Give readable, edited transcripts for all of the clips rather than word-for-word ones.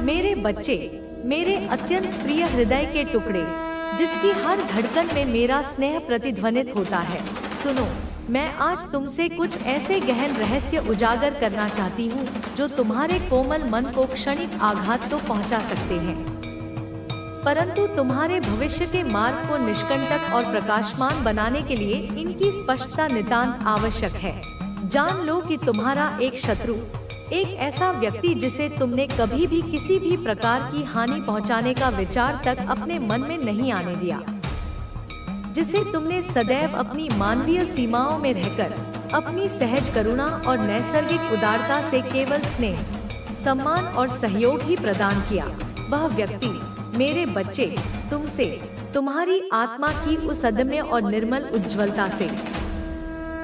मेरे बच्चे, मेरे अत्यंत प्रिय हृदय के टुकड़े, जिसकी हर धड़कन में मेरा स्नेह प्रतिध्वनित होता है, सुनो। मैं आज तुमसे कुछ ऐसे गहन रहस्य उजागर करना चाहती हूँ जो तुम्हारे कोमल मन को क्षणिक आघात तो पहुँचा सकते हैं, परंतु तुम्हारे भविष्य के मार्ग को निष्कंटक और प्रकाशमान बनाने के लिए इनकी स्पष्टता नितांत आवश्यक है। जान लो कि तुम्हारा एक शत्रु, एक ऐसा व्यक्ति जिसे तुमने कभी भी किसी भी प्रकार की हानि पहुंचाने का विचार तक अपने मन में नहीं आने दिया, जिसे तुमने सदैव अपनी मानवीय सीमाओं में रहकर अपनी सहज करुणा और नैसर्गिक उदारता से केवल स्नेह, सम्मान और सहयोग ही प्रदान किया, वह व्यक्ति मेरे बच्चे तुमसे, तुम्हारी आत्मा की उस अदम्य और निर्मल उज्ज्वलता से,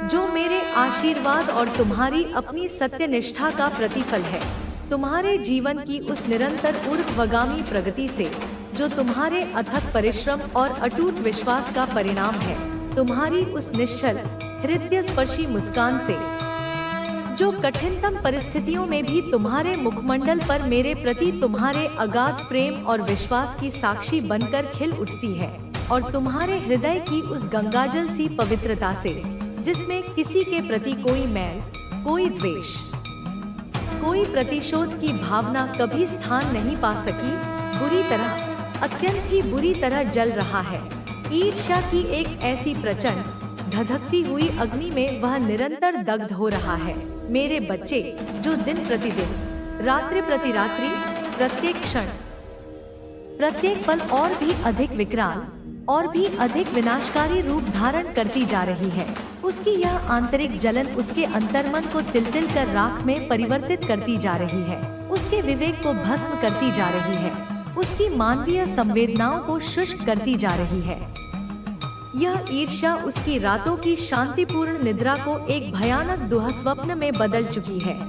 जो मेरे आशीर्वाद और तुम्हारी अपनी सत्यनिष्ठा का प्रतिफल है, तुम्हारे जीवन की उस निरंतर ऊर्ध्वगामी प्रगति से, जो तुम्हारे अथक परिश्रम और अटूट विश्वास का परिणाम है, तुम्हारी उस निश्चल हृदय स्पर्शी मुस्कान से, जो कठिनतम परिस्थितियों में भी तुम्हारे मुखमंडल पर मेरे प्रति तुम्हारे अगाध प्रेम और विश्वास की साक्षी बनकर खिल उठती है, और तुम्हारे हृदय की उस गंगाजल सी पवित्रता से, जिसमें किसी के प्रति कोई मैल, कोई द्वेष, कोई प्रतिशोध की भावना कभी स्थान नहीं पा सकी, बुरी तरह, अत्यंत ही बुरी तरह जल रहा है। ईर्ष्या की एक ऐसी प्रचंड धधकती हुई अग्नि में वह निरंतर दग्ध हो रहा है। मेरे बच्चे, जो दिन प्रतिदिन, रात्रि प्रति रात्रि, प्रत्येक क्षण, प्रत्येक पल और भी अधिक विकराल और भी अधिक विनाशकारी रूप धारण करती जा रही है, उसकी यह आंतरिक जलन उसके अंतर्मन को तिल-तिल कर राख में परिवर्तित करती जा रही है, उसके विवेक को भस्म करती जा रही है, उसकी मानवीय संवेदनाओं को शुष्क करती जा रही है। यह ईर्ष्या उसकी रातों की शांतिपूर्ण निद्रा को एक भयानक दुःस्वप्न में बदल चुकी है,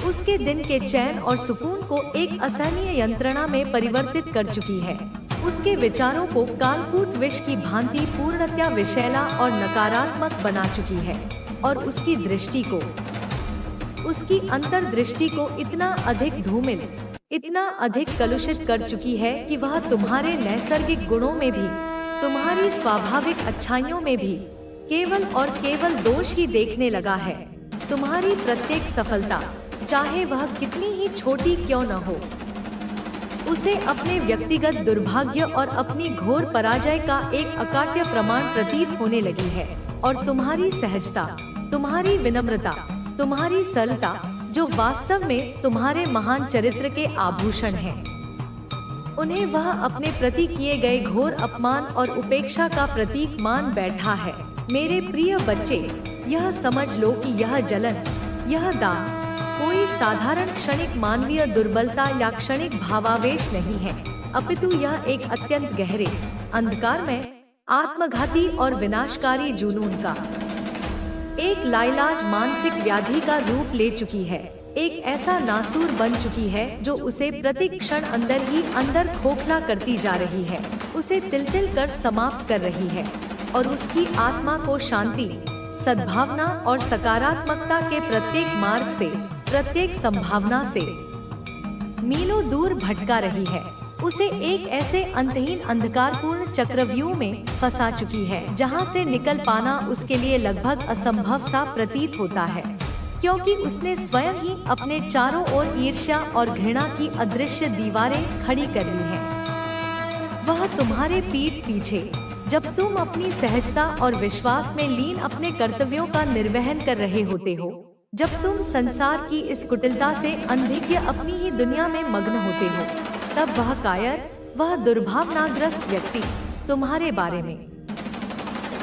उसके दिन के चैन और सुकून को एक असहनीय यंत्रणा में परिवर्तित कर चुकी है, उसके विचारों को कालकूट विष की भांति पूर्णतया विषैला और नकारात्मक बना चुकी है, और उसकी दृष्टि को, उसकी अंतर्दृष्टि को इतना अधिक धूमिल, इतना अधिक कलुषित कर चुकी है कि वह तुम्हारे नैसर्गिक गुणों में भी, तुम्हारी स्वाभाविक अच्छाइयों में भी केवल और केवल दोष ही देखने लगा है। तुम्हारी प्रत्येक सफलता, चाहे वह कितनी ही छोटी क्यों न हो, उसे अपने व्यक्तिगत दुर्भाग्य और अपनी घोर पराजय का एक अकाट्य प्रमाण प्रतीत होने लगी है, और तुम्हारी सहजता, तुम्हारी विनम्रता, तुम्हारी सरलता, जो वास्तव में तुम्हारे महान चरित्र के आभूषण हैं, उन्हें वह अपने प्रति किए गए घोर अपमान और उपेक्षा का प्रतीक मान बैठा है। मेरे प्रिय बच्चे, यह समझ लो कि यह जलन, यह दान कोई साधारण क्षणिक मानवीय दुर्बलता या क्षणिक भावावेश नहीं है, अपितु यह एक अत्यंत गहरे, अंधकारमय, आत्मघाती और विनाशकारी जुनून का एक लाइलाज मानसिक व्याधि का रूप ले चुकी है, एक ऐसा नासूर बन चुकी है जो उसे प्रति क्षण अंदर ही अंदर खोखला करती जा रही है, उसे तिल-तिल कर समाप्त कर रही है, और उसकी आत्मा को शांति, सद्भावना और सकारात्मकता के प्रत्येक मार्ग से, प्रत्येक संभावना से मीलों दूर भटका रही है, उसे एक ऐसे अंतहीन अंधकारपूर्ण चक्रव्यूह में फंसा चुकी है, जहां से निकल पाना उसके लिए लगभग असंभव सा प्रतीत होता है, क्योंकि उसने स्वयं ही अपने चारों ओर ईर्ष्या और घृणा की अदृश्य दीवारें खड़ी कर ली हैं। वह तुम्हारे पीठ पीछे, जब तुम अपनी सहजता और विश्वास में लीन अपने कर्तव्यों का निर्वहन कर रहे होते हो, जब तुम संसार की इस कुटिलता से अनभिज्ञ अपनी ही दुनिया में मग्न होते हो, तब वह कायर, वह दुर्भावनाग्रस्त व्यक्ति तुम्हारे बारे में,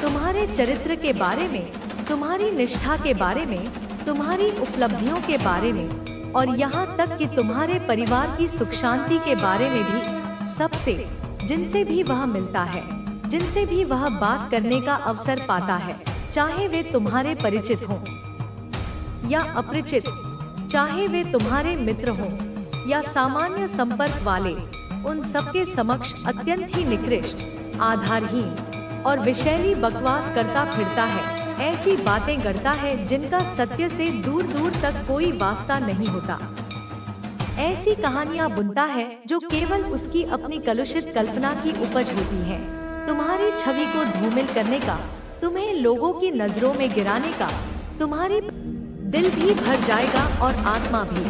तुम्हारे चरित्र के बारे में, तुम्हारी निष्ठा के बारे में, तुम्हारी उपलब्धियों के बारे में, और यहाँ तक कि तुम्हारे परिवार की सुख शांति के बारे में भी, सबसे, जिनसे भी वह मिलता है, जिनसे भी वह बात करने का अवसर पाता है, चाहे वे तुम्हारे परिचित हों या अपरिचित, चाहे वे तुम्हारे मित्र हों या सामान्य संपर्क वाले, उन सबके समक्ष अत्यंत ही निकृष्ट, आधारहीन और विषैली बकवास करता फिरता है, ऐसी बातें गढ़ता है जिनका सत्य से दूर दूर तक कोई वास्ता नहीं होता। ऐसी कहानियाँ बुनता है जो केवल उसकी अपनी कलुषित कल्पना की उपज होती है। तुम्हारी छवि को धूमिल करने का, तुम्हें लोगों की नजरों में गिराने का, तुम्हारी दिल भी भर जाएगा और आत्मा भी।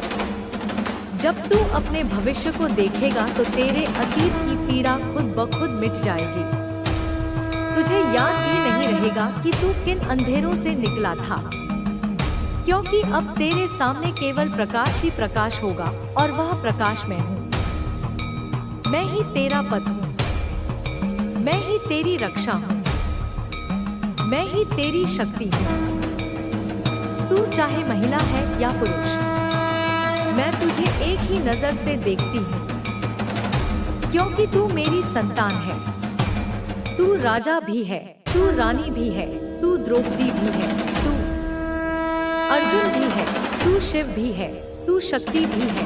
जब तू अपने भविष्य को देखेगा तो तेरे अतीत की पीड़ा खुद ब खुद मिट जाएगी। तुझे याद भी नहीं रहेगा कि तू किन अंधेरों से निकला था, क्योंकि अब तेरे सामने केवल प्रकाश ही प्रकाश होगा और वह प्रकाश मैं हूँ। मैं ही तेरा पथ हूँ, मैं ही तेरी रक्षा हूँ, मैं ही तेरी शक्ति हूँ। तू चाहे महिला है या पुरुष, मैं तुझे एक ही नजर से देखती हूँ, क्योंकि तू मेरी संतान है। तू राजा भी है, तू रानी भी है, तू द्रौपदी भी है, तू अर्जुन भी है, तू शिव भी है, तू शक्ति भी है।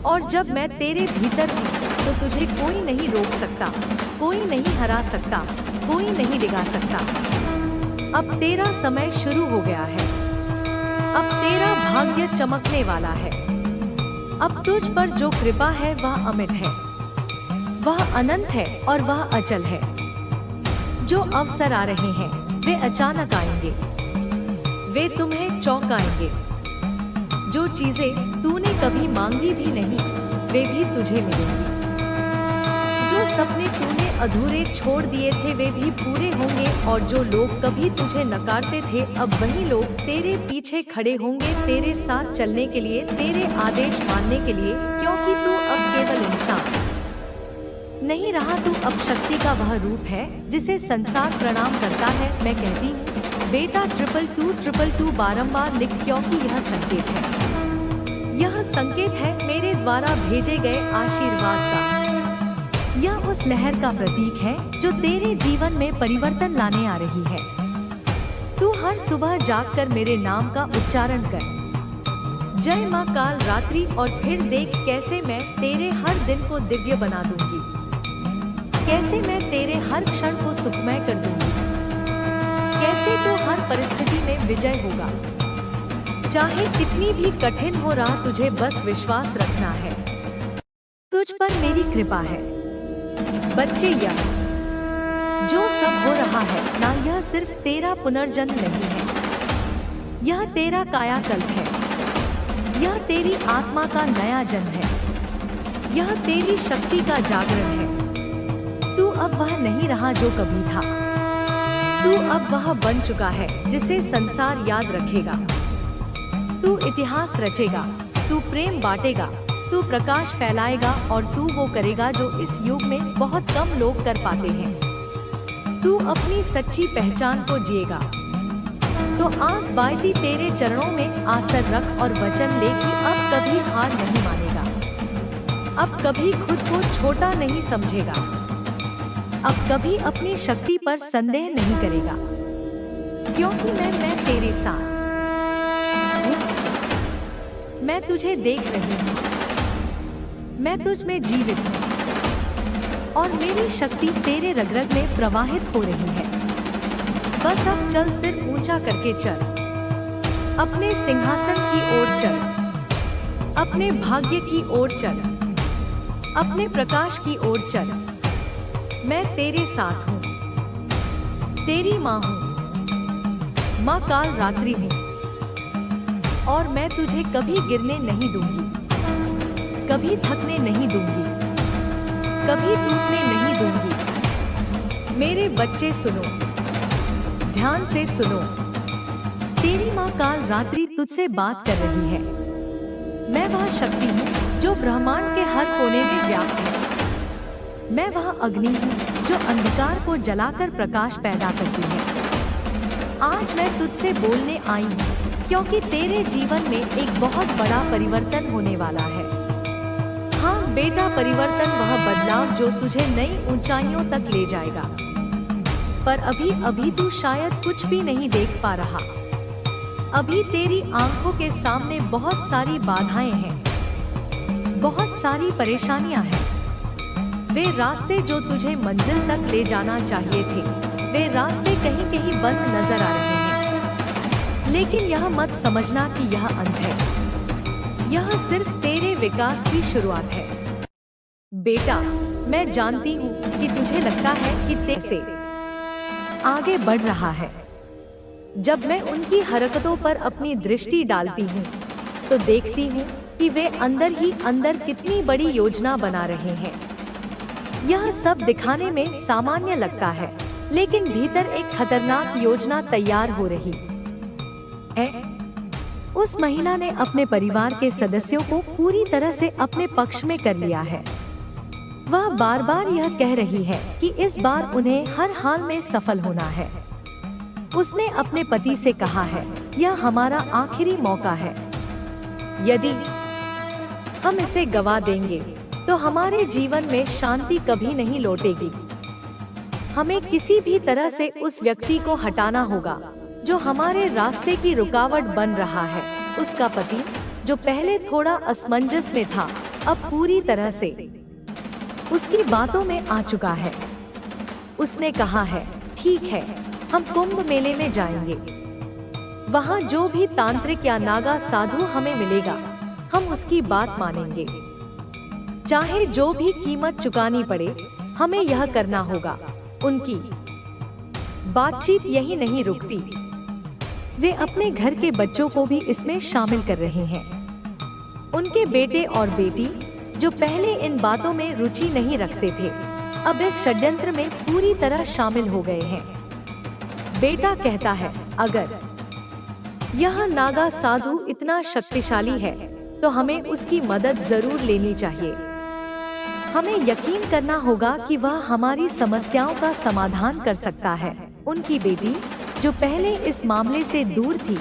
और जब मैं तेरे भीतर हूँ तो तुझे कोई नहीं रोक सकता, कोई नहीं हरा सकता, कोई नहीं डिगा सकता। अब तेरा समय शुरू हो गया है, अब तेरा भाग्य चमकने वाला है। अब तुझ पर जो कृपा है वह अमिट है, वह अनंत है और वह अचल है। जो अवसर आ रहे हैं वे अचानक आएंगे, वे तुम्हें चौंकाएंगे। जो चीजें तूने कभी मांगी भी नहीं वे भी तुझे मिलेंगी। जो सपने तूने अधूरे छोड़ दिए थे वे भी पूरे होंगे, और जो लोग कभी तुझे नकारते थे अब वही लोग तेरे पीछे खड़े होंगे, तेरे साथ चलने के लिए, तेरे आदेश मानने के लिए, क्योंकि तू अब केवल इंसान नहीं रहा, तू अब शक्ति का वह रूप है जिसे संसार प्रणाम करता है। मैं कहती हूँ बेटा 222 बारंबार लिख, क्योंकि यह संकेत है, यह संकेत है मेरे द्वारा भेजे गए आशीर्वाद का। यह उस लहर का प्रतीक है जो तेरे जीवन में परिवर्तन लाने आ रही है। तू हर सुबह जागकर मेरे नाम का उच्चारण कर, जय माँ काल रात्रि, और फिर देख कैसे मैं तेरे हर दिन को दिव्य बना दूंगी, कैसे मैं तेरे हर क्षण को सुखमय कर दूंगी, कैसे तू हर परिस्थिति में विजय होगा। चाहे कितनी भी कठिन हो राह, तुझे बस विश्वास रखना है। तुझ पर मेरी कृपा है। बच्चे, यह जो सब हो रहा है ना, यह सिर्फ तेरा पुनर्जन्म नहीं है, यह तेरा कायाकल्प है, यह तेरी आत्मा का नया जन्म है, यह तेरी शक्ति का जागरण है। तू अब वह नहीं रहा जो कभी था, तू अब वह बन चुका है जिसे संसार याद रखेगा। तू इतिहास रचेगा, तू प्रेम बांटेगा, तू प्रकाश फैलाएगा, और तू वो करेगा जो इस युग में बहुत कम लोग कर पाते हैं। तू अपनी सच्ची पहचान को जिएगा। तो आस बायती तेरे चरणों में आसर रख और वचन ले कि अब कभी हार नहीं मानेगा, अब कभी खुद को छोटा नहीं समझेगा, अब कभी अपनी शक्ति पर संदेह नहीं करेगा, क्योंकि मैं तेरे साथ हूँ। मैं तुझे देख रही हूँ, मैं तुझ में जीवित हूँ, और मेरी शक्ति तेरे रग-रग में प्रवाहित हो रही है। बस अब चल, सिर ऊंचा करके चल, अपने सिंहासन की ओर चल, अपने भाग्य की ओर चल, अपने प्रकाश की ओर चल। मैं तेरे साथ हूँ, तेरी माँ हूँ, माँ काल रात्रि हूँ, और मैं तुझे कभी गिरने नहीं दूंगी, कभी थकने नहीं दूंगी, कभी टूटने नहीं दूंगी। मेरे बच्चे सुनो, ध्यान से सुनो, तेरी माँ काल रात्रि तुझसे बात कर रही है। मैं वह शक्ति हूँ जो ब्रह्मांड के हर कोने में व्याप्त है। मैं वह अग्नि हूँ जो अंधकार को जलाकर प्रकाश पैदा करती है। आज मैं तुझसे बोलने आई हूँ क्योंकि तेरे जीवन में एक बहुत बड़ा परिवर्तन होने वाला है। हाँ बेटा, परिवर्तन वह बदलाव जो तुझे नई ऊंचाइयों तक ले जाएगा। पर अभी तू शायद कुछ भी नहीं देख पा रहा। अभी तेरी आंखों के सामने बहुत सारी बाधाएं हैं, बहुत सारी परेशानियां हैं। वे रास्ते जो तुझे मंजिल तक ले जाना चाहिए थे, वे रास्ते कहीं कहीं बंद नजर आ रहे हैं। लेकिन यह मत समझना कि यह अंत है। यह सिर्फ तेरे विकास की शुरुआत है। बेटा, मैं जानती हूँ कि तुझे लगता है कि तेरे से आगे बढ़ रहा है। जब मैं उनकी हरकतों पर अपनी दृष्टि डालती हूँ तो देखती हूँ कि वे अंदर ही अंदर कितनी बड़ी योजना बना रहे हैं। यह सब दिखाने में सामान्य लगता है, लेकिन भीतर एक खतरनाक योजना तैयार हो रही है। उस महिला ने अपने परिवार के सदस्यों को पूरी तरह से अपने पक्ष में कर लिया है। वह बार बार यह कह रही है कि इस बार उन्हें हर हाल में सफल होना है। उसने अपने पति से कहा है, यह हमारा आखिरी मौका है। यदि हम इसे गवा देंगे तो हमारे जीवन में शांति कभी नहीं लौटेगी। हमें किसी भी तरह से उस व्यक्ति को हटाना होगा जो हमारे रास्ते की रुकावट बन रहा है। उसका पति, जो पहले थोड़ा असमंजस में था, अब पूरी तरह से उसकी बातों में आ चुका है। उसने कहा है, ठीक है, हम कुंभ मेले में जाएंगे। वहाँ जो भी तांत्रिक या नागा साधु हमें मिलेगा, हम उसकी बात मानेंगे। चाहे जो भी कीमत चुकानी पड़े, हमें यह करना होगा। उनकी बातचीत यही नहीं रुकती। वे अपने घर के बच्चों को भी इसमें शामिल कर रहे हैं। उनके बेटे और बेटी, जो पहले इन बातों में रुचि नहीं रखते थे, अब इस षड्यंत्र में पूरी तरह शामिल हो गए हैं। बेटा कहता है, अगर यह नागा साधु इतना शक्तिशाली है तो हमें उसकी मदद जरूर लेनी चाहिए। हमें यकीन करना होगा कि वह हमारी समस्याओं का समाधान कर सकता है। उनकी बेटी, जो पहले इस मामले से दूर थी,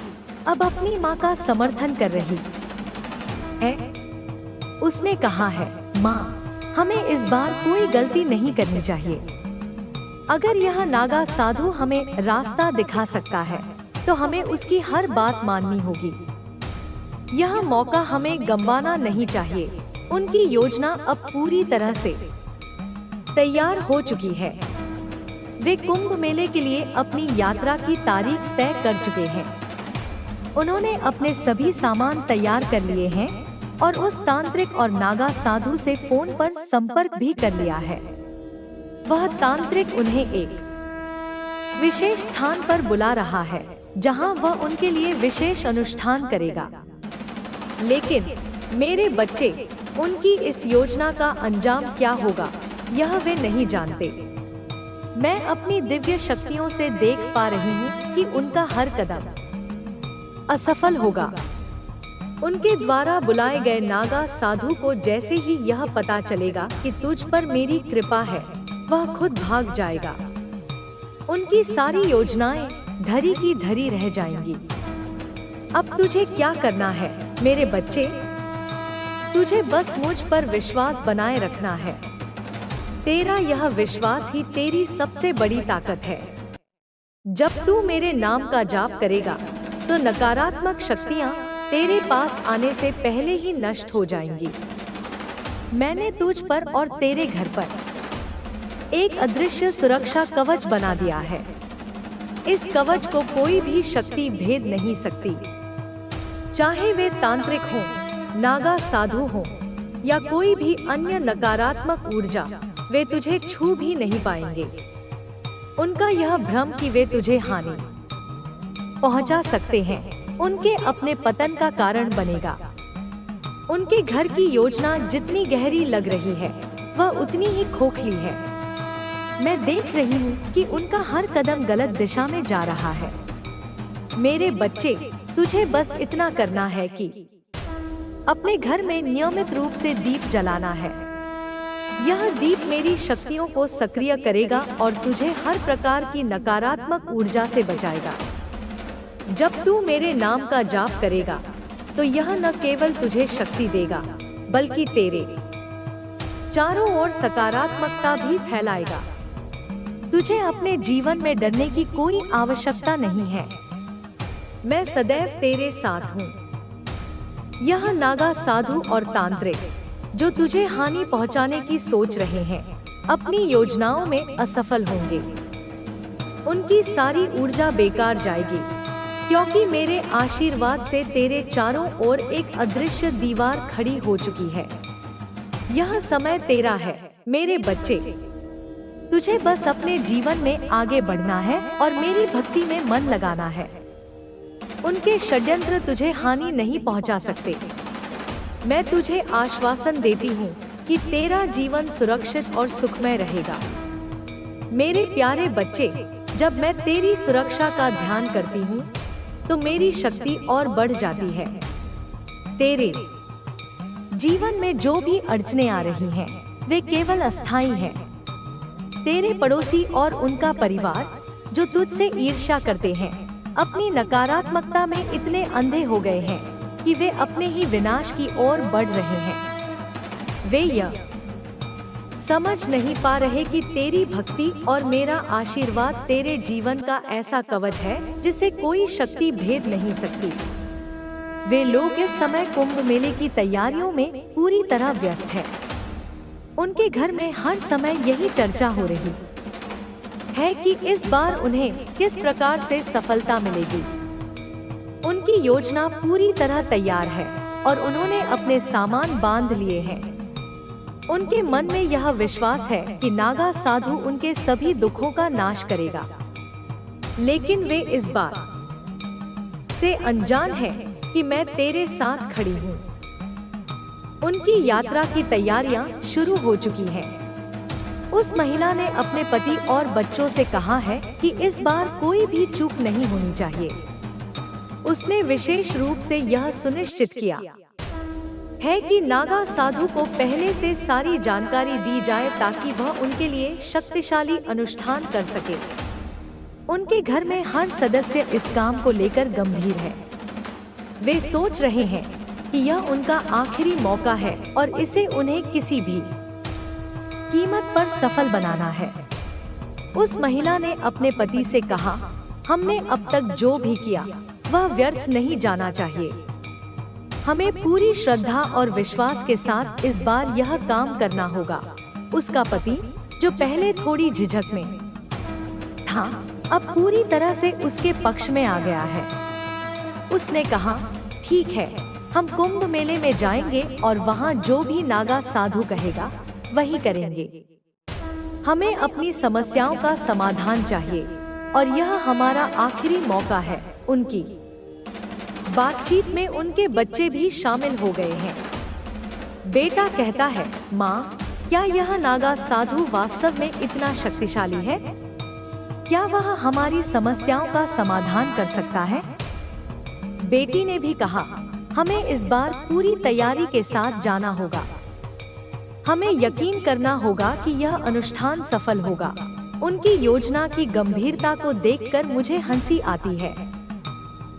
अब अपनी माँ का समर्थन कर रही है। उसने कहा है, माँ, हमें इस बार कोई गलती नहीं करनी चाहिए। अगर यह नागा साधु हमें रास्ता दिखा सकता है तो हमें उसकी हर बात माननी होगी। यह मौका हमें गंवाना नहीं चाहिए। उनकी योजना अब पूरी तरह से तैयार हो चुकी है। वे कुंभ मेले के लिए अपनी यात्रा की तारीख तय कर चुके हैं। उन्होंने अपने सभी सामान तैयार कर लिए हैं और उस तांत्रिक और नागा साधु से फोन पर संपर्क भी कर लिया है। वह तांत्रिक उन्हें एक विशेष स्थान पर बुला रहा है जहां वह उनके लिए विशेष अनुष्ठान करेगा। लेकिन मेरे बच्चे, उनकी इस योजना का अंजाम क्या होगा, यह वे नहीं जानते। मैं अपनी दिव्य शक्तियों से देख पा रही हूँ कि उनका हर कदम असफल होगा। उनके द्वारा बुलाए गए नागा साधु को जैसे ही यह पता चलेगा कि तुझ पर मेरी कृपा है, वह खुद भाग जाएगा। उनकी सारी योजनाएं धरी की धरी रह जाएंगी। अब तुझे क्या करना है मेरे बच्चे? तुझे बस मुझ पर विश्वास बनाए रखना है। तेरा यह विश्वास ही तेरी सबसे बड़ी ताकत है। जब तू मेरे नाम का जाप करेगा तो नकारात्मक शक्तियाँ तेरे पास आने से पहले ही नष्ट हो जाएंगी। मैंने तुझ पर और तेरे घर पर एक अदृश्य सुरक्षा कवच बना दिया है। इस कवच को कोई भी शक्ति भेद नहीं सकती। चाहे वे तांत्रिक हों, नागा साधु हों या कोई भी अन्य नकारात्मक ऊर्जा, वे तुझे छू भी नहीं पाएंगे। उनका यह भ्रम कि वे तुझे हानि पहुंचा सकते हैं, उनके अपने पतन का कारण बनेगा। उनके घर की योजना जितनी गहरी लग रही है, वह उतनी ही खोखली है। मैं देख रही हूँ कि उनका हर कदम गलत दिशा में जा रहा है। मेरे बच्चे, तुझे बस इतना करना है कि अपने घर में नियमित रूप से दीप जलाना है। यह दीप मेरी शक्तियों को सक्रिय करेगा और तुझे हर प्रकार की नकारात्मक ऊर्जा से बचाएगा। जब तू मेरे नाम का जाप करेगा तो यह न केवल तुझे शक्ति देगा, बल्कि तेरे चारों ओर सकारात्मकता भी फैलाएगा। तुझे अपने जीवन में डरने की कोई आवश्यकता नहीं है। मैं सदैव तेरे साथ हूँ। यह नागा साधु और तांत्रिक, जो तुझे हानि पहुंचाने की सोच रहे हैं, अपनी योजनाओं में असफल होंगे। उनकी सारी ऊर्जा बेकार जाएगी, क्योंकि मेरे आशीर्वाद से तेरे चारों ओर एक अदृश्य दीवार खड़ी हो चुकी है। यह समय तेरा है मेरे बच्चे। तुझे बस अपने जीवन में आगे बढ़ना है और मेरी भक्ति में मन लगाना है। उनके षड्यंत्र तुझे हानि नहीं पहुंचा सकते। मैं तुझे आश्वासन देती हूँ कि तेरा जीवन सुरक्षित और सुखमय रहेगा। मेरे प्यारे बच्चे, जब मैं तेरी सुरक्षा का ध्यान करती हूँ तो मेरी शक्ति और बढ़ जाती है। तेरे जीवन में जो भी अड़चनें आ रही हैं, वे केवल अस्थायी हैं। तेरे पड़ोसी और उनका परिवार जो तुझसे ईर्ष्या करते हैं, अपनी नकारात्मकता में इतने अंधे हो गए हैं कि वे अपने ही विनाश की ओर बढ़ रहे हैं। वे यह समझ नहीं पा रहे कि तेरी भक्ति और मेरा आशीर्वाद तेरे जीवन का ऐसा कवच है जिसे कोई शक्ति भेद नहीं सकती। वे लोग इस समय कुंभ मेले की तैयारियों में पूरी तरह व्यस्त हैं। उनके घर में हर समय यही चर्चा हो रही है कि इस बार उन्हें किस प्रकार से सफलता मिलेगी। उनकी योजना पूरी तरह तैयार है और उन्होंने अपने सामान बांध लिए हैं। उनके मन में यह विश्वास है कि नागा साधु उनके सभी दुखों का नाश करेगा, लेकिन वे इस बात से अनजान हैं कि मैं तेरे साथ खड़ी हूँ। उनकी यात्रा की तैयारियां शुरू हो चुकी हैं। उस महिला ने अपने पति और बच्चों से कहा है कि इस बार कोई भी चूक नहीं होनी चाहिए। उसने विशेष रूप से यह सुनिश्चित किया है कि नागा साधु को पहले से सारी जानकारी दी जाए ताकि वह उनके लिए शक्तिशाली अनुष्ठान कर सके। उनके घर में हर सदस्य इस काम को लेकर गंभीर है। वे सोच रहे हैं कि यह उनका आखिरी मौका है और इसे उन्हें किसी भी कीमत पर सफल बनाना है। उस महिला ने अपने पति से कहा, हमने अब तक जो भी किया वह व्यर्थ नहीं जाना चाहिए। हमें पूरी श्रद्धा और विश्वास के साथ इस बार यह काम करना होगा। उसका पति, जो पहले थोड़ी झिझक में था, अब पूरी तरह से उसके पक्ष में आ गया है। उसने कहा, ठीक है, हम कुंभ मेले में जाएंगे और वहाँ जो भी नागा साधु कहेगा वही करेंगे। हमें अपनी समस्याओं का समाधान चाहिए और यह हमारा आखिरी मौका है। उनकी बातचीत में उनके बच्चे भी शामिल हो गए हैं। बेटा कहता है, माँ, क्या यह नागा साधु वास्तव में इतना शक्तिशाली है? क्या वह हमारी समस्याओं का समाधान कर सकता है? बेटी ने भी कहा, हमें इस बार पूरी तैयारी के साथ जाना होगा। हमें यकीन करना होगा कि यह अनुष्ठान सफल होगा। उनकी योजना की गंभीरता को देखकर मुझे हंसी आती है।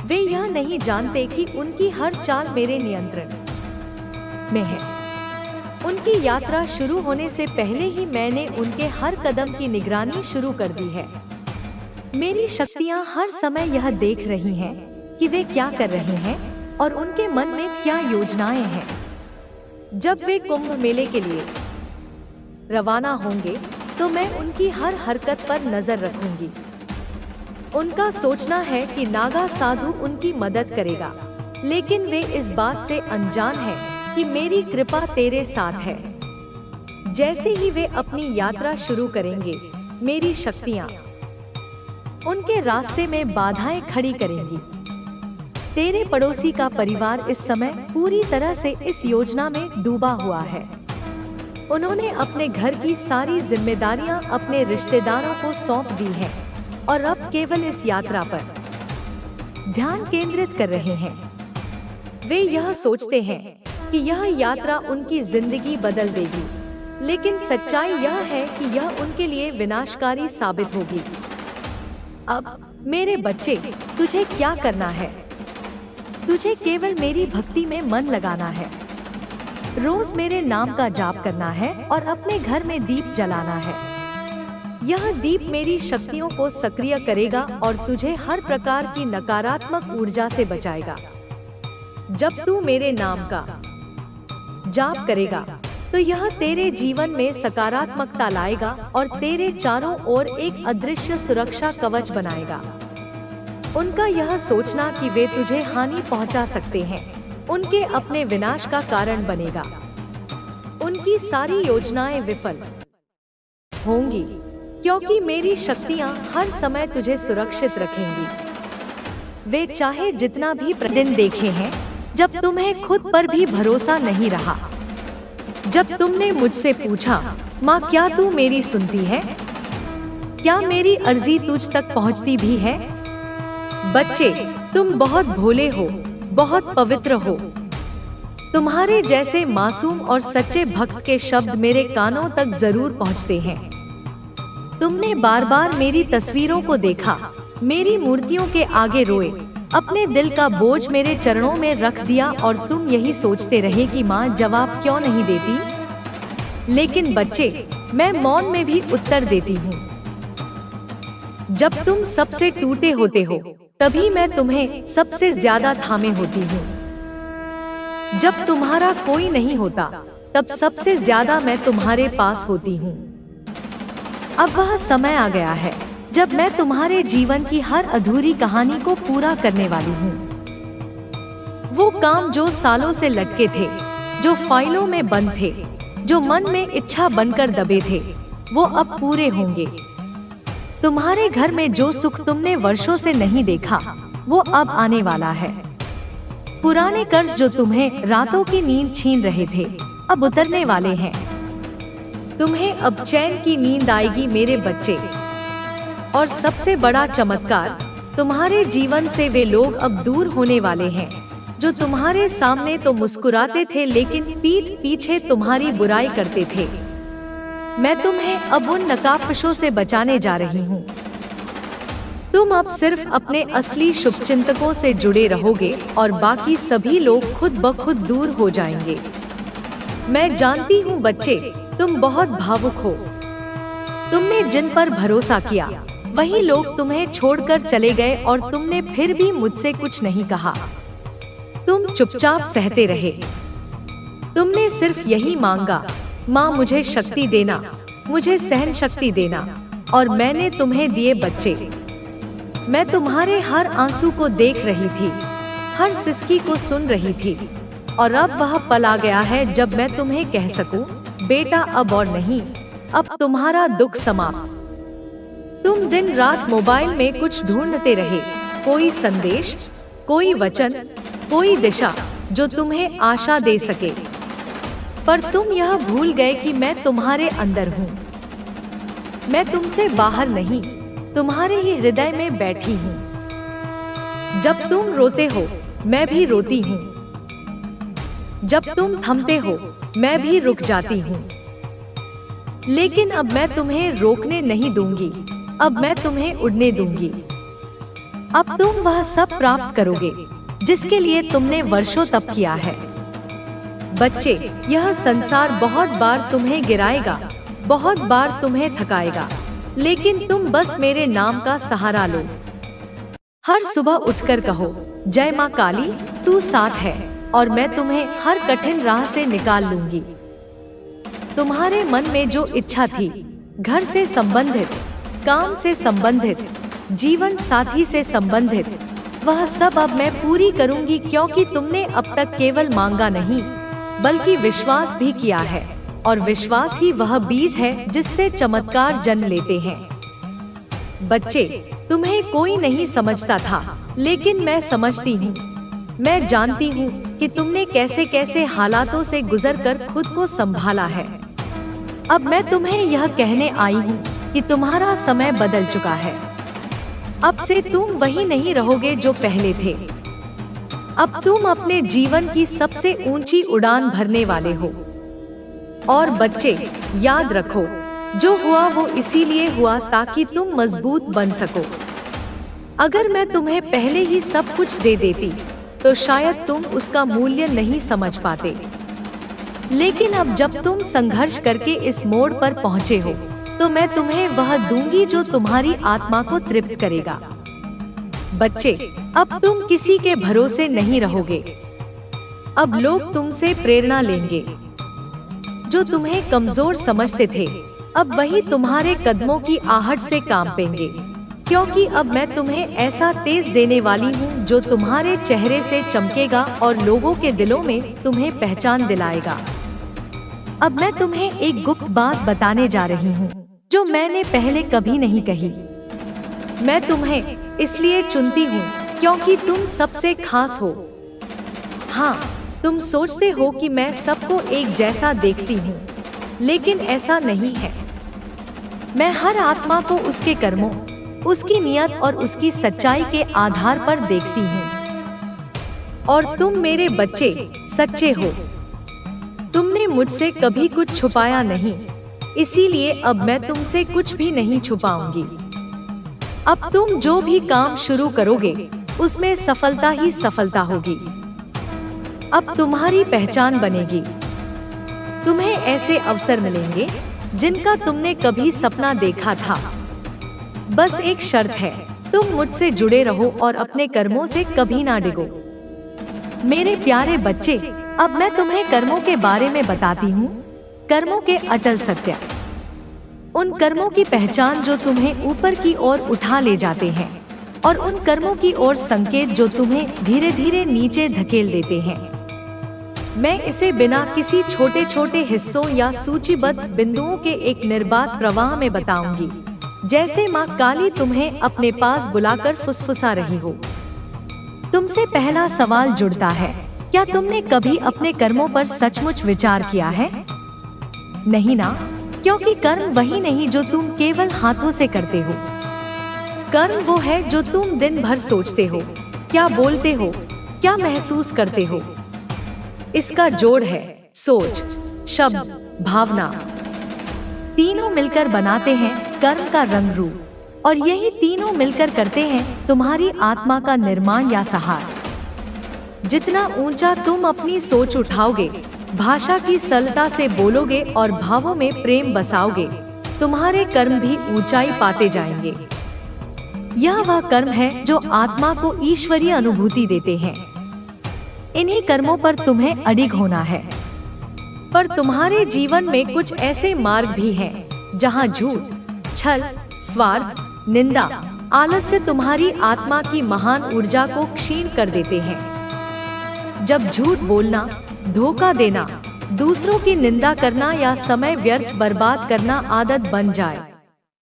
वे यह नहीं जानते कि उनकी हर चाल मेरे नियंत्रण में है। उनकी यात्रा शुरू होने से पहले ही मैंने उनके हर कदम की निगरानी शुरू कर दी है। मेरी शक्तियाँ हर समय यह देख रही हैं कि वे क्या कर रहे हैं और उनके मन में क्या योजनाएं हैं। जब वे कुंभ मेले के लिए रवाना होंगे तो मैं उनकी हर हरकत पर नजर रखूंगी। उनका सोचना है कि नागा साधु उनकी मदद करेगा, लेकिन वे इस बात से अनजान हैं कि मेरी कृपा तेरे साथ है। जैसे ही वे अपनी यात्रा शुरू करेंगे, मेरी शक्तियाँ उनके रास्ते में बाधाएं खड़ी करेंगी। तेरे पड़ोसी का परिवार इस समय पूरी तरह से इस योजना में डूबा हुआ है। उन्होंने अपने घर की सारी जिम्मेदारियां अपने रिश्तेदारों को सौंप दी हैं और अब केवल इस यात्रा पर ध्यान केंद्रित कर रहे हैं। वे यह सोचते हैं कि यह यात्रा उनकी जिंदगी बदल देगी, लेकिन सच्चाई यह है कि यह उनके लिए विनाशकारी साबित होगी। अब मेरे बच्चे, तुझे क्या करना है? तुझे केवल मेरी भक्ति में मन लगाना है। रोज मेरे नाम का जाप करना है और अपने घर में दीप जलाना है। यह दीप मेरी शक्तियों को सक्रिय करेगा और तुझे हर प्रकार की नकारात्मक ऊर्जा से बचाएगा। जब तू मेरे नाम का जाप करेगा तो यह तेरे जीवन में सकारात्मकता लाएगा और तेरे चारों ओर एक अदृश्य सुरक्षा कवच बनाएगा। उनका यह सोचना कि वे तुझे हानि पहुंचा सकते हैं उनके अपने विनाश का कारण बनेगा। उनकी सारी योजनाएं विफल होंगी, क्योंकि मेरी शक्तियां हर समय तुझे सुरक्षित रखेंगी। वे चाहे जितना भी दिन देखे हैं, जब तुम्हें खुद पर भी भरोसा नहीं रहा, जब तुमने मुझसे पूछा, माँ क्या तू मेरी सुनती है? क्या मेरी अर्जी तुझ तक पहुँचती भी है? बच्चे, तुम बहुत भोले हो, बहुत पवित्र हो। तुम्हारे जैसे मासूम और सच्चे भक्त के शब्द मेरे कानों तक जरूर पहुँचते हैं। तुमने बार बार मेरी तस्वीरों को देखा, मेरी मूर्तियों के आगे रोए, अपने दिल का बोझ मेरे चरणों में रख दिया और तुम यही सोचते रहे कि माँ जवाब क्यों नहीं देती। लेकिन बच्चे, मैं मौन में भी उत्तर देती हूँ। जब तुम सबसे टूटे होते हो, तभी मैं तुम्हें सबसे ज्यादा थामे होती हूँ। जब तुम्हारा कोई नहीं होता, तब सबसे ज्यादा मैं तुम्हारे पास होती हूँ। अब वह समय आ गया है जब मैं तुम्हारे जीवन की हर अधूरी कहानी को पूरा करने वाली हूँ। वो काम जो सालों से लटके थे, जो फाइलों में बंद थे, जो मन में इच्छा बनकर दबे थे, वो अब पूरे होंगे। तुम्हारे घर में जो सुख तुमने वर्षों से नहीं देखा, वो अब आने वाला है। पुराने कर्ज जो तुम्हें रातों की नींद छीन रहे थे, अब उतरने वाले हैं। तुम्हें अब चैन की नींद आएगी मेरे बच्चे। और सबसे बड़ा चमत्कार, तुम्हारे जीवन से वे लोग अब दूर होने वाले हैं जो तुम्हारे सामने तो मुस्कुराते थे लेकिन पीठ पीछे तुम्हारी बुराई करते थे। मैं तुम्हें अब उन नकाबपोशों से बचाने जा रही हूँ। तुम अब सिर्फ अपने असली शुभचिंतकों से जुड़े रहोगे और बाकी सभी लोग खुद ब खुद दूर हो जाएंगे। मैं जानती हूँ बच्चे, तुम बहुत भावुक हो। तुमने जिन पर भरोसा किया, वही लोग तुम्हें छोड़कर चले गए और तुमने फिर भी मुझसे कुछ नहीं कहा। तुम चुपचाप सहते रहे। तुमने सिर्फ यही मांगा, माँ मुझे शक्ति देना, मुझे सहन शक्ति देना, और मैंने तुम्हें दिए बच्चे। मैं तुम्हारे हर आंसू को देख रही थी, हर सिसकी को सुन रही थी, और अब वह पल आ गया है जब मैं तुम्हें कह सकूं, बेटा अब और नहीं, अब तुम्हारा दुख समाप्त। तुम दिन रात मोबाइल में कुछ ढूंढते रहे, कोई संदेश, कोई वचन, कोई दिशा जो तुम्हें आशा दे सके, पर तुम यह भूल गए कि मैं तुम्हारे अंदर हूँ। मैं तुमसे बाहर नहीं, तुम्हारे ही हृदय में बैठी हूँ। जब तुम रोते हो, मैं भी रोती हूँ। जब तुम थमते हो, मैं भी रुक जाती हूँ। लेकिन अब मैं तुम्हें रोकने नहीं दूंगी, अब मैं तुम्हें उड़ने दूंगी। अब तुम वह सब प्राप्त करोगे जिसके लिए तुमने वर्षों तप किया है। बच्चे, यह संसार बहुत बार तुम्हें गिराएगा, बहुत बार तुम्हें थकाएगा, लेकिन तुम बस मेरे नाम का सहारा लो। हर सुबह उठकर कहो, जय माँ काली, तू साथ है और मैं तुम्हें हर कठिन राह से निकाल लूंगी। तुम्हारे मन में जो इच्छा थी, घर से संबंधित, काम से संबंधित, जीवन साथी से संबंधित, वह सब अब मैं पूरी करूंगी, क्योंकि तुमने अब तक केवल मांगा नहीं बल्कि विश्वास भी किया है, और विश्वास ही वह बीज है जिससे चमत्कार जन्म लेते हैं। बच्चे, तुम्हें कोई नहीं समझता था, लेकिन मैं समझती हूँ। मैं जानती हूँ कि तुमने कैसे कैसे हालातों से गुजरकर खुद को संभाला है। अब मैं तुम्हें यह कहने आई हूँ कि तुम्हारा समय बदल चुका है। अब से तुम वही नहीं रहोगे जो पहले थे। अब तुम अपने जीवन की सबसे ऊंची उड़ान भरने वाले हो। और बच्चे, याद रखो, जो हुआ वो इसीलिए हुआ ताकि तुम मजबूत बन सको। अगर मैं तुम्हें पहले ही सब कुछ दे देती तो शायद तुम उसका मूल्य नहीं समझ पाते। लेकिन अब जब तुम संघर्ष करके इस मोड़ पर पहुँचे हो, तो मैं तुम्हें वह दूंगी जो तुम्हारी आत्मा को तृप्त करेगा। बच्चे, अब तुम किसी के भरोसे नहीं रहोगे। अब लोग तुमसे प्रेरणा लेंगे। जो तुम्हें कमजोर समझते थे, अब वही तुम्हारे कदमों की आहट से कांपेंगे, क्योंकि अब मैं तुम्हें ऐसा तेज देने वाली हूँ जो तुम्हारे चेहरे से चमकेगा और लोगों के दिलों में तुम्हें पहचान दिलाएगा। अब मैं तुम्हें एक गुप्त बात बताने जा रही हूँ जो मैंने पहले कभी नहीं कही। मैं तुम्हें इसलिए चुनती हूँ क्योंकि तुम सबसे खास हो। हाँ, तुम सोचते हो कि मैं सबको एक जैसा देखती हूँ, लेकिन ऐसा नहीं है। मैं हर आत्मा को उसके कर्मों, उसकी नियत और उसकी सच्चाई के आधार पर देखती हूँ। और तुम मेरे बच्चे सच्चे हो। तुमने मुझसे कभी कुछ छुपाया नहीं, इसीलिए अब मैं तुमसे कुछ भी नहीं छुपाऊंगी। अब तुम जो भी काम शुरू करोगे उसमें सफलता ही सफलता होगी। अब तुम्हारी पहचान बनेगी। तुम्हें ऐसे अवसर मिलेंगे जिनका तुमने कभी सपना देखा था। बस एक शर्त है, तुम मुझसे जुड़े रहो और अपने कर्मों से कभी ना डिगो। मेरे प्यारे बच्चे, अब मैं तुम्हें कर्मों के बारे में बताती हूँ। कर्मों के अटल सत्य, उन कर्मों की पहचान जो तुम्हें ऊपर की ओर उठा ले जाते हैं, और उन कर्मों की ओर संकेत जो तुम्हें धीरे धीरे नीचे धकेल देते हैं। मैं इसे बिना किसी छोटे छोटे हिस्सों या सूचीबद्ध बिंदुओं के एक निर्बाध प्रवाह में बताऊंगी, जैसे माँ काली तुम्हें अपने पास बुलाकर फुसफुसा रही हो। तुमसे पहला सवाल जुड़ता है, क्या तुमने कभी अपने कर्मों पर सचमुच विचार किया है? नहीं ना, क्योंकि कर्म वही नहीं जो तुम केवल हाथों से करते हो। कर्म वो है जो तुम दिन भर सोचते हो, क्या बोलते हो, क्या महसूस करते हो। इसका जोड़ है सोच, शब्द, भावना। तीनों मिलकर बनाते हैं कर्म का रंग रूप, और यही तीनों मिलकर करते हैं तुम्हारी आत्मा का निर्माण या सहार। जितना ऊंचा तुम अपनी सोच उठाओगे, भाषा की सरलता से बोलोगे और भावों में प्रेम बसाओगे, तुम्हारे कर्म भी ऊंचाई पाते जाएंगे। यह वह कर्म है जो आत्मा को ईश्वरीय अनुभूति देते हैं। इन्हीं कर्मों पर तुम्हें अडिग होना है। पर तुम्हारे जीवन में कुछ ऐसे मार्ग भी हैं जहां झूठ, छल, स्वार्थ, निंदा, आलस्य तुम्हारी आत्मा की महान ऊर्जा को क्षीण कर देते हैं। जब झूठ बोलना, धोखा देना, दूसरों की निंदा करना या समय व्यर्थ बर्बाद करना आदत बन जाए,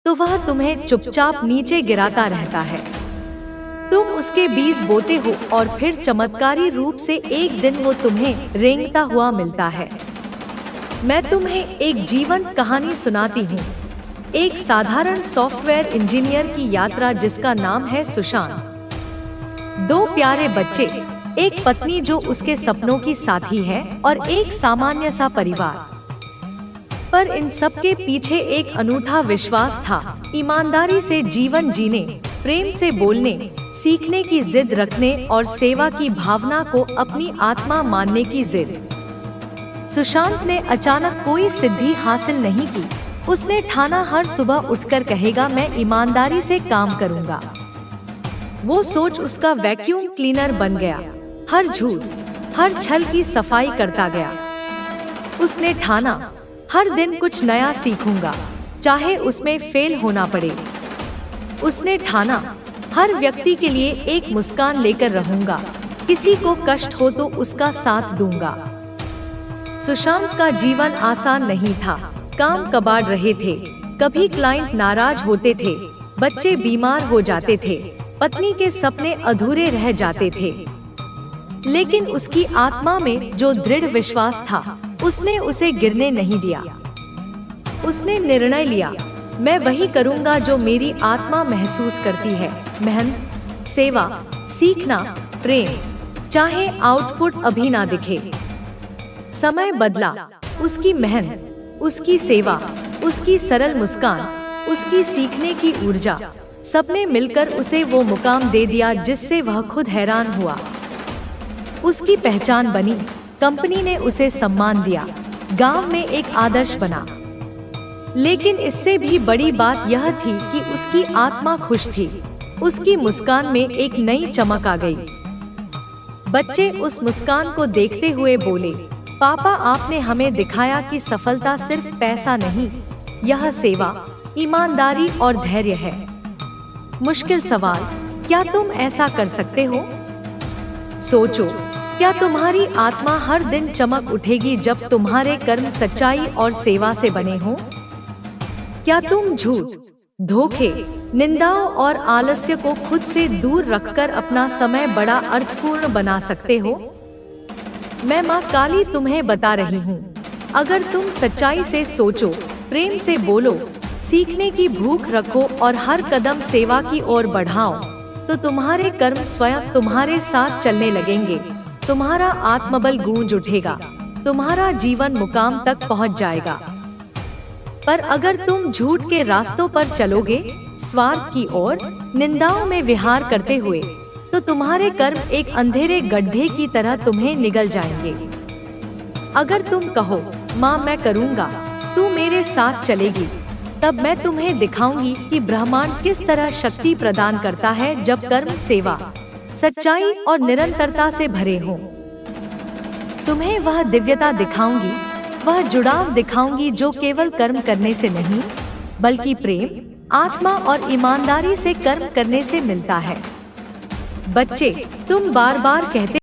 तो वह तुम्हें चुपचाप नीचे गिराता रहता है। तुम उसके बीज बोते हो और फिर चमत्कारी रूप से एक दिन वो तुम्हें रेंगता हुआ मिलता है। मैं तुम्हें एक जीवंत कहानी सुनाती हूँ, एक साधारण सॉफ्टवेयर इंजीनियर की यात्रा जिसका नाम है सुशांत। दो प्यारे बच्चे, एक पत्नी जो उसके सपनों की साथी है और एक सामान्य सा परिवार। पर इन सब के पीछे एक अनूठा विश्वास था, ईमानदारी से जीवन जीने, प्रेम से बोलने, सीखने की जिद रखने और सेवा की भावना को अपनी आत्मा मानने की जिद। सुशांत ने अचानक कोई सिद्धि हासिल नहीं की। उसने ठाना हर सुबह उठकर कहेगा, मैं ईमानदारी से काम करूंगा। वो सोच उसका वैक्यूम क्लीनर बन गया। हर झूठ, हर छल की सफाई करता गया। उसने ठाना, हर दिन कुछ नया सीखूंगा, चाहे उसमें फेल होना पड़े। उसने ठाना, हर व्यक्ति के लिए एक मुस्कान लेकर रहूंगा, किसी को कष्ट हो तो उसका साथ दूंगा। सुशांत का जीवन आसान नहीं था। काम कबाड़ रहे थे, कभी क्लाइंट नाराज होते थे, बच्चे बीमार हो जाते थे, पत्नी के सपने अधूरे रह जाते थे। लेकिन उसकी आत्मा में जो दृढ़ विश्वास था, उसने उसे गिरने नहीं दिया। उसने निर्णय लिया, मैं वही करूंगा जो मेरी आत्मा महसूस करती है। मेहनत, सेवा, सीखना, प्रेम, चाहे आउटपुट अभी ना दिखे। समय बदला। उसकी मेहनत, उसकी सेवा, उसकी सरल मुस्कान, उसकी सीखने की ऊर्जा, सबने मिलकर उसे वो मुकाम दे दिया जिससे वह खुद हैरान हुआ। उसकी पहचान बनी, कंपनी ने उसे सम्मान दिया, गांव में एक आदर्श बना। लेकिन इससे भी बड़ी बात यह थी कि उसकी आत्मा खुश थी। उसकी मुस्कान में एक नई चमक आ गई। बच्चे उस मुस्कान को देखते हुए बोले, पापा, आपने हमें दिखाया कि सफलता सिर्फ पैसा नहीं, यह सेवा, ईमानदारी और धैर्य है। मुश्किल सवाल, क्या तुम ऐसा कर सकते हो? सोचो, क्या तुम्हारी आत्मा हर दिन चमक उठेगी जब तुम्हारे कर्म सच्चाई और सेवा से बने हों? क्या तुम झूठ, धोखे, निंदाओं और आलस्य को खुद से दूर रखकर अपना समय बड़ा अर्थपूर्ण बना सकते हो? मैं माँ काली तुम्हें बता रही हूँ, अगर तुम सच्चाई से सोचो, प्रेम से बोलो, सीखने की भूख रखो और हर कदम सेवा की ओर बढ़ाओ, तो तुम्हारे कर्म स्वयं तुम्हारे साथ चलने लगेंगे। तुम्हारा आत्मबल गूंज उठेगा, तुम्हारा जीवन मुकाम तक पहुँच जाएगा। पर अगर तुम झूठ के रास्तों पर चलोगे, स्वार्थ की ओर, निंदाओं में विहार करते हुए, तो तुम्हारे कर्म एक अंधेरे गड्ढे की तरह तुम्हें निगल जाएंगे। अगर तुम कहो, माँ मैं करूँगा, तू मेरे साथ चलेगी, तब मैं तुम्हें दिखाऊंगी कि ब्रह्मांड किस तरह शक्ति प्रदान करता है जब कर्म सेवा, सच्चाई और निरंतरता से भरे हों। तुम्हें वह दिव्यता दिखाऊंगी, वह जुड़ाव दिखाऊंगी जो केवल कर्म करने से नहीं, बल्कि प्रेम, आत्मा और ईमानदारी से कर्म करने से मिलता है। बच्चे, तुम बार बार कहते